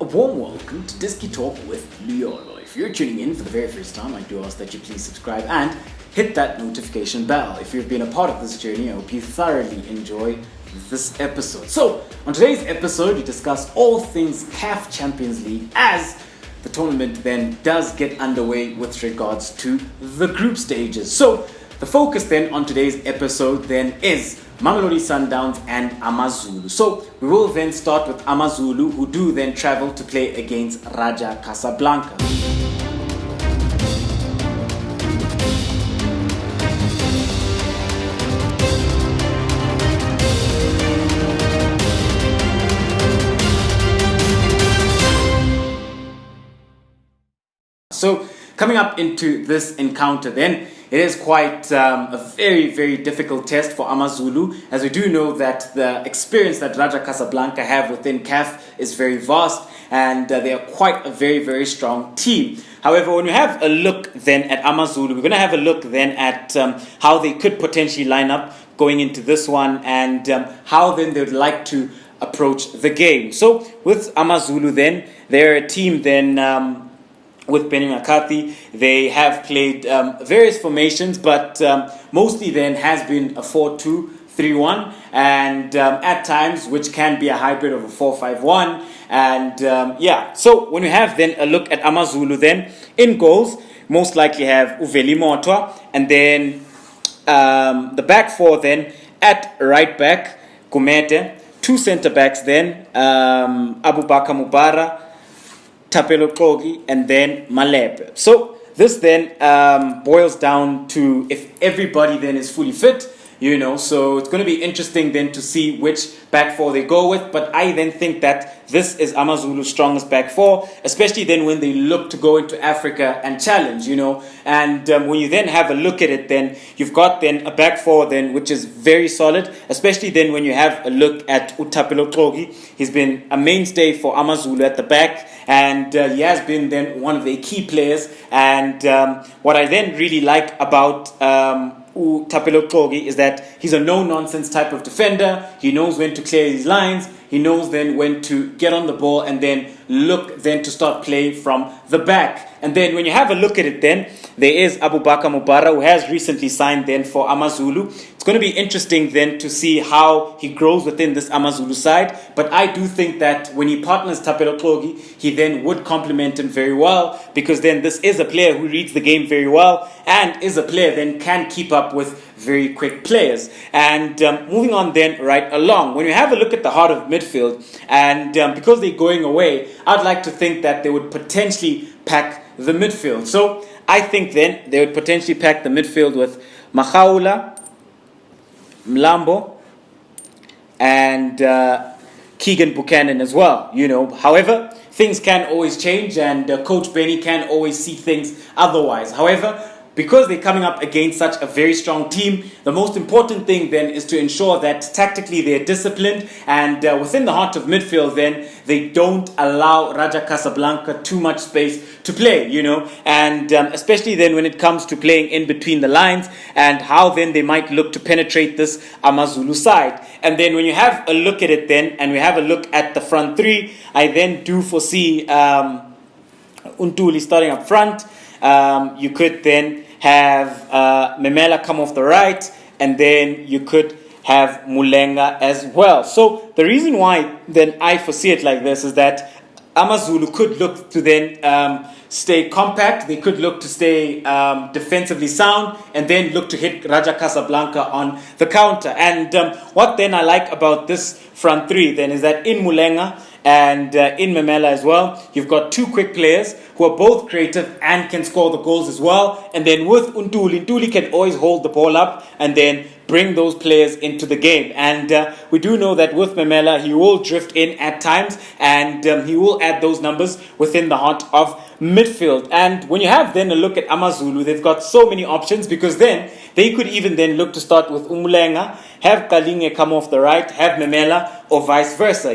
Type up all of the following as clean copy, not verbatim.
A warm welcome to Disky Talk with Liolo. If you're tuning in for the very first time, I do ask that you please subscribe and hit that notification bell. If you've been a part of this journey, I hope you thoroughly enjoy this episode. So, on today's episode, we discuss all things CAF Champions League as the tournament then does get underway with regards to the group stages. So, the focus then on today's episode then is Mamelodi Sundowns and Amazulu. So we will then start with Amazulu, who do then travel to play against Raja Casablanca. So coming up into this encounter then, it is quite a very, very difficult test for Amazulu, as we do know that the experience that Raja Casablanca have within CAF is very vast, and they are quite a very, very strong team. However, when we have a look then at Amazulu, we're going to have a look then at how they could potentially line up going into this one, and how then they would like to approach the game. So with Amazulu then, they're a team then with Benny McCarthy. They have played various formations, but mostly then has been a 4-2-3-1, and at times which can be a hybrid of a 4-5-1, and so when we have then a look at Amazulu then, in goals most likely have Uveli Motwa, and then the back four then at right back Gumete, two centre backs then Abubakar Mubara, Tapelo Kogi, and then Malepe. So this then boils down to if everybody then is fully fit, so it's going to be interesting then to see which back four they go with. But I then think that this is Amazulu's strongest back four, especially then when they look to go into Africa and challenge, And when you then have a look at it, then you've got then a back four then which is very solid, especially then when you have a look at Utapelo Kogi. He's been a mainstay for Amazulu at the back, and he has been then one of their key players. And what I then really like about Tapelo Kogi is that he's a no-nonsense type of defender. He knows when to clear his lines. He knows then when to get on the ball and then look then to start play from the back. And then when you have a look at it then, there is Abubakar Mubara, who has recently signed then for Amazulu. It's going to be interesting then to see how he grows within this Amazulu side. But I do think that when he partners Tapelo Kogi, he then would complement him very well, because then this is a player who reads the game very well and is a player then can keep up with very quick players. And moving on then right along, when you have a look at the heart of midfield, and because they're going away, I'd like to think that they would potentially pack the midfield. So I think then they would potentially pack the midfield with Machaula, Mlambo, and Keegan Buchanan as well. However, things can always change, and Coach Benny can always see things otherwise. However, because they're coming up against such a very strong team, the most important thing then is to ensure that tactically they're disciplined, and within the heart of midfield then, they don't allow Raja Casablanca too much space to play, and especially then when it comes to playing in between the lines, and how then they might look to penetrate this Amazulu side. And then when you have a look at it then, and we have a look at the front three, I then do foresee Untuli starting up front. You could then have Memela come off the right, and then you could have Mulenga as well. So the reason why then I foresee it like this is that Amazulu could look to then stay compact. They could look to stay defensively sound, and then look to hit Raja Casablanca on the counter. And what then I like about this front three then is that in Mulenga and in Memela as well, you've got two quick players who are both creative and can score the goals as well. And then with Untuli can always hold the ball up and then bring those players into the game. And we do know that with Memela, he will drift in at times, and he will add those numbers within the heart of midfield. And when you have then a look at Amazulu, they've got so many options, because then they could even then look to start with Umulenga, have Kalinge come off the right, have Memela, or vice versa,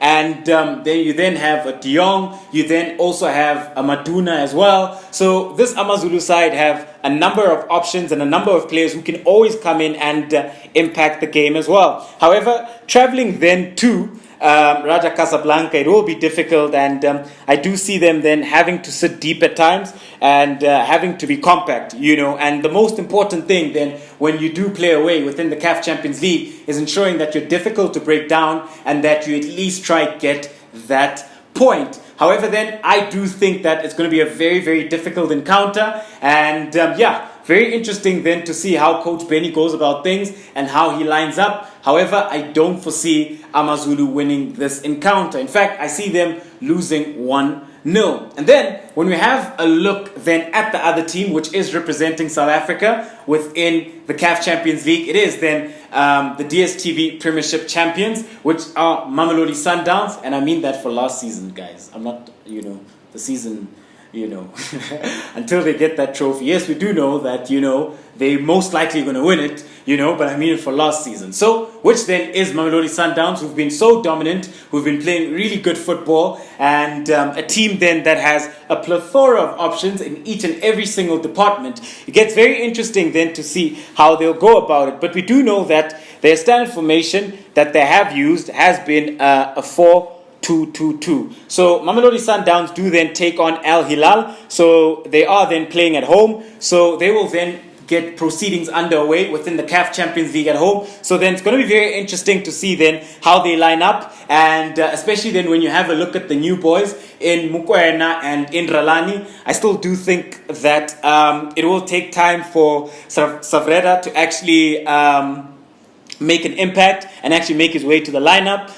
and then you then have a Diong, you then also have a Maduna as well. So this Amazulu side have a number of options and a number of players who can always come in and impact the game as well. However, traveling then to Raja Casablanca, it will be difficult, and I do see them then having to sit deep at times and having to be compact, and the most important thing then when you do play away within the CAF Champions League is ensuring that you're difficult to break down and that you at least try get that point. However, then I do think that it's going to be a very, very difficult encounter, and very interesting then to see how Coach Benny goes about things and how he lines up. However, I don't foresee Amazulu winning this encounter. In fact, I see them losing 1-0. And then when we have a look then at the other team, which is representing South Africa within the CAF Champions League, it is then the DStv Premiership champions, which are Mamelodi Sundowns. And I mean that for last season, guys. I'm not, the season, until they get that trophy. Yes, we do know that, they're most likely going to win it, but I mean it for last season. So, which then is Mamelodi Sundowns, who've been so dominant, who've been playing really good football, and a team then that has a plethora of options in each and every single department. It gets very interesting then to see how they'll go about it. But we do know that their standard formation that they have used has been a 4-2-2-2. So Mamelodi Sundowns do then take on Al Hilal. So they are then playing at home. So they will then get proceedings underway within the CAF Champions League at home. So then it's going to be very interesting to see then how they line up, and especially then when you have a look at the new boys in Mukwena and in Ralani. I still do think that it will take time for Savreda to actually make an impact and actually make his way to the lineup,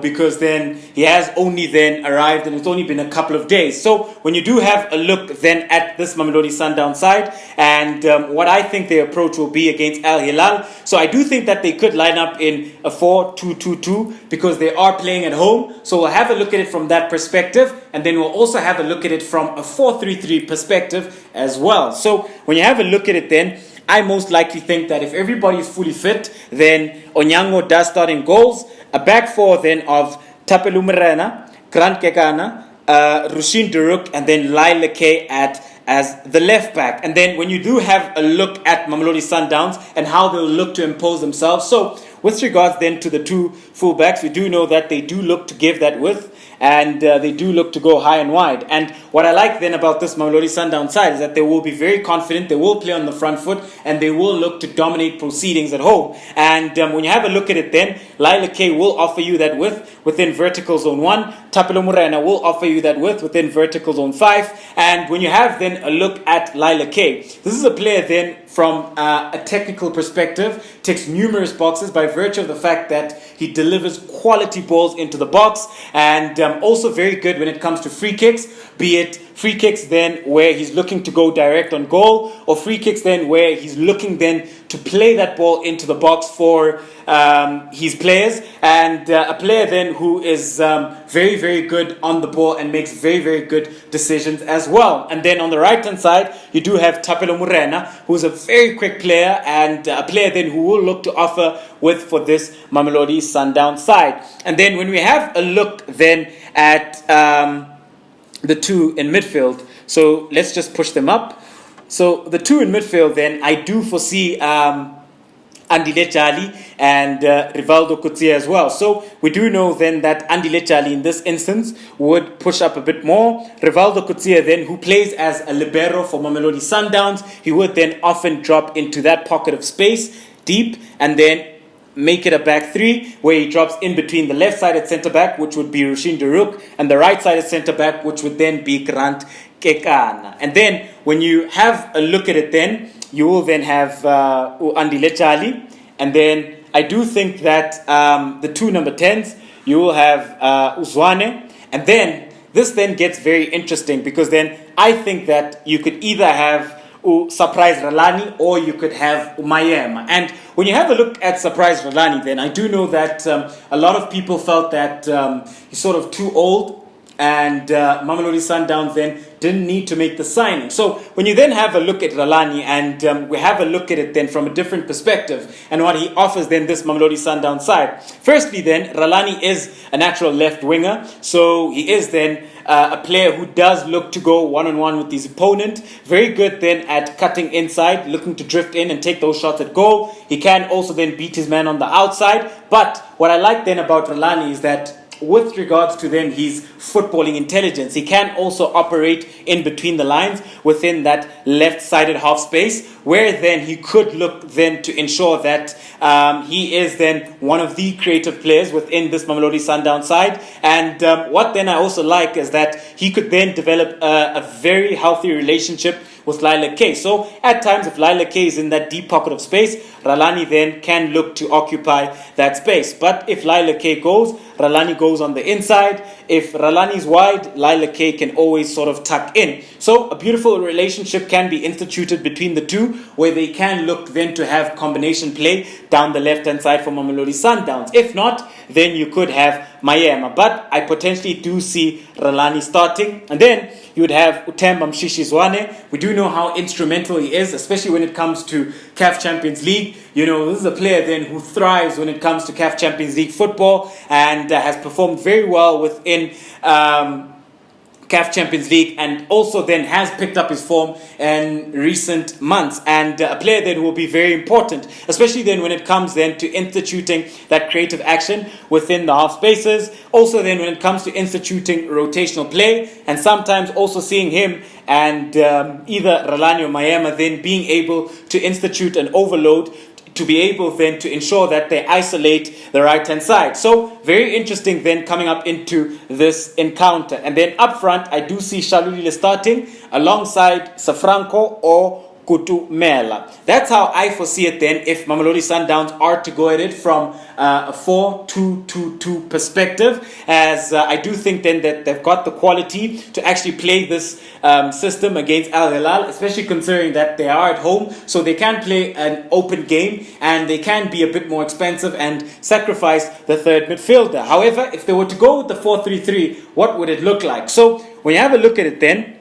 because then he has only then arrived and it's only been a couple of days. So when you do have a look then at this Mamelodi Sundowns side and what I think their approach will be against Al Hilal, so I do think that they could line up in a 4-2-2-2 because they are playing at home. So we'll have a look at it from that perspective, and then we'll also have a look at it from a 4-3-3 perspective as well. So when you have a look at it then, I most likely think that if everybody is fully fit, then Onyango does start in goals. A back four then of Tapelo Morena, Grant Kekana, Rushin Duruk, and then Laila K as the left back. And then when you do have a look at Mamelodi Sundowns and how they'll look to impose themselves. So with regards then to the two fullbacks, we do know that they do look to give that width, and they do look to go high and wide. And what I like then about this Mamelodi Sundowns side is that they will be very confident, they will play on the front foot, and they will look to dominate proceedings at home. And when you have a look at it then, Laila K will offer you that width within vertical zone 1, Tapelo Morena will offer you that width within vertical zone 5. And when you have then a look at Laila K, this is a player then from a technical perspective, ticks numerous boxes by virtue of the fact that he delivers quality balls into the box, and also very good when it comes to free kicks, be it free kicks then where he's looking to go direct on goal, or free kicks then where he's looking then to play that ball into the box for his players, and a player then who is very, very good on the ball and makes very, very good decisions as well. And then on the right hand side, you do have Tapelo Morena, who's a very quick player and a player then who will look to offer width for this Mamelodi Sundowns side. And then when we have a look then at the two in midfield, so let's just push them up. So the two in midfield then, I do foresee Andile Jali and Rivaldo Kutsia as well. So we do know then that Andile Jali in this instance would push up a bit more. Rivaldo Kutsia then, who plays as a libero for Mamelodi Sundowns, he would then often drop into that pocket of space deep and then make it a back three where he drops in between the left sided centre back, which would be Rushin Duruk, and the right sided centre back, which would then be Grant Kekana. And then when you have a look at it then, you will then have Andile Chali, and then I do think that the two number 10s, you will have Uzwane, and then this then gets very interesting because then I think that you could either have Surprise Ralani or you could have Mayema. And when you have a look at Surprise Ralani, then I do know that a lot of people felt that he's sort of too old and Mamelodi Sundowns then didn't need to make the signing. So when you then have a look at Ralani, and we have a look at it then from a different perspective and what he offers then this Mamelodi Sundowns side. Firstly then, Ralani is a natural left winger, so he is then a player who does look to go one-on-one with his opponent. Very good then at cutting inside, looking to drift in and take those shots at goal. He can also then beat his man on the outside. But what I like then about Ralani is that with regards to then his footballing intelligence, he can also operate in between the lines within that left-sided half space, where then he could look then to ensure that he is then one of the creative players within this Mamelodi Sundowns side. And what then I also like is that he could then develop a very healthy relationship with Lila K. So at times, if Lila K is in that deep pocket of space, Ralani then can look to occupy that space. But if Lila K goes, Ralani goes on the inside. If Ralani is wide, Lila K can always sort of tuck in. So a beautiful relationship can be instituted between the two, where they can look then to have combination play down the left-hand side for Mamelodi Sundowns. If not, then you could have Mayema. But I potentially do see Ralani starting. And then you would have Utemba Mshishizwane. We do know how instrumental he is, especially when it comes to CAF Champions League. You know, this is a player then who thrives when it comes to CAF Champions League football, and has performed very well within CAF Champions League, and also then has picked up his form in recent months, and a player then will be very important, especially then when it comes then to instituting that creative action within the half spaces. Also then when it comes to instituting rotational play, and sometimes also seeing him and either Ralani or Mayema then being able to institute an overload to be able then to ensure that they isolate the right-hand side. So very interesting then coming up into this encounter. And then up front, I do see Shalulile starting alongside Safranco or Kutumela. That's how I foresee it then if Mamelodi Sundowns are to go at it from a 4-2-2-2 perspective, as I do think then that they've got the quality to actually play this system against Al Hilal, especially considering that they are at home, so they can play an open game and they can be a bit more expensive and sacrifice the third midfielder. However, if they were to go with the 4-3-3, what would it look like? So when you have a look at it then,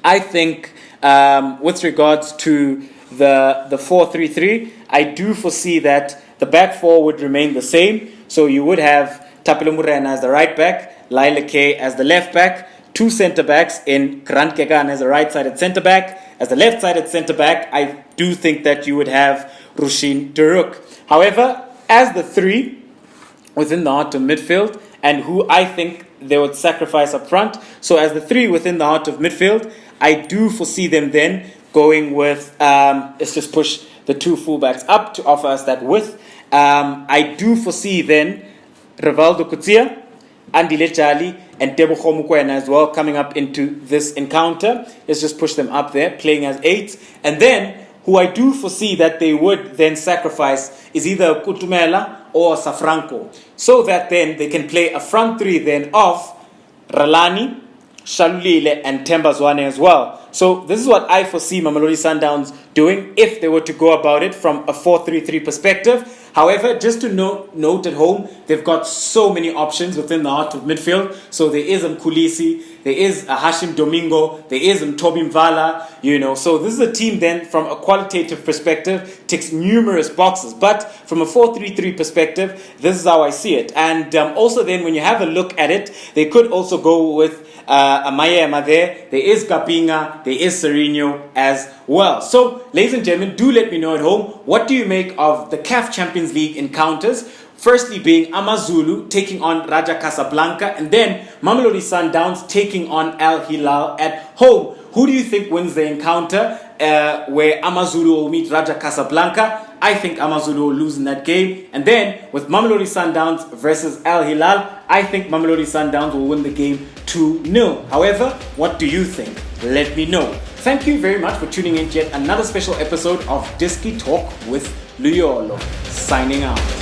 I think with regards to the 4-3-3, I do foresee that the back four would remain the same. So you would have Tapelo Murena as the right back, Lila K as the left back, two centre backs in Grant Kegan as a right-sided centre back. As the left-sided centre back, I do think that you would have Rushin Duruk. However, as the three within the heart of midfield, and who I think they would sacrifice up front. So as the three within the heart of midfield, I do foresee them then going with, let's just push the two fullbacks up to offer us that width. I do foresee then Rivaldo Kutsia, Andile Chali, and Tebogo Mokoena as well coming up into this encounter. Let's just push them up there, playing as eights. And then, who I do foresee that they would then sacrifice is either Kutumela or Safranco, so that then they can play a front three then of Ralani, Shalulile, and Themba Zwane as well. So this is what I foresee Mamelodi Sundowns doing if they were to go about it from a 4-3-3 perspective. However, just to note at home, they've got so many options within the heart of midfield. So there is Mkulisi, there is Hashim Domingo, there is Tobi Mvala, So this is a team then from a qualitative perspective ticks numerous boxes. But from a 4-3-3 perspective, this is how I see it. And also then when you have a look at it, they could also go with a Mayema there is Kapinga, there is Sereno as well. So, ladies and gentlemen, do let me know at home, what do you make of the CAF Champions League encounters? Firstly being Amazulu taking on Raja Casablanca, and then Mamelodi Sundowns taking on Al Hilal at home. Who do you think wins the encounter where Amazulu will meet Raja Casablanca? I think Amazulu will lose in that game. And then with Mamelodi Sundowns versus Al Hilal, I think Mamelodi Sundowns will win the game 2-0. However, what do you think? Let me know. Thank you very much for tuning in to yet another special episode of Diski Talk with Luyolo. Signing out.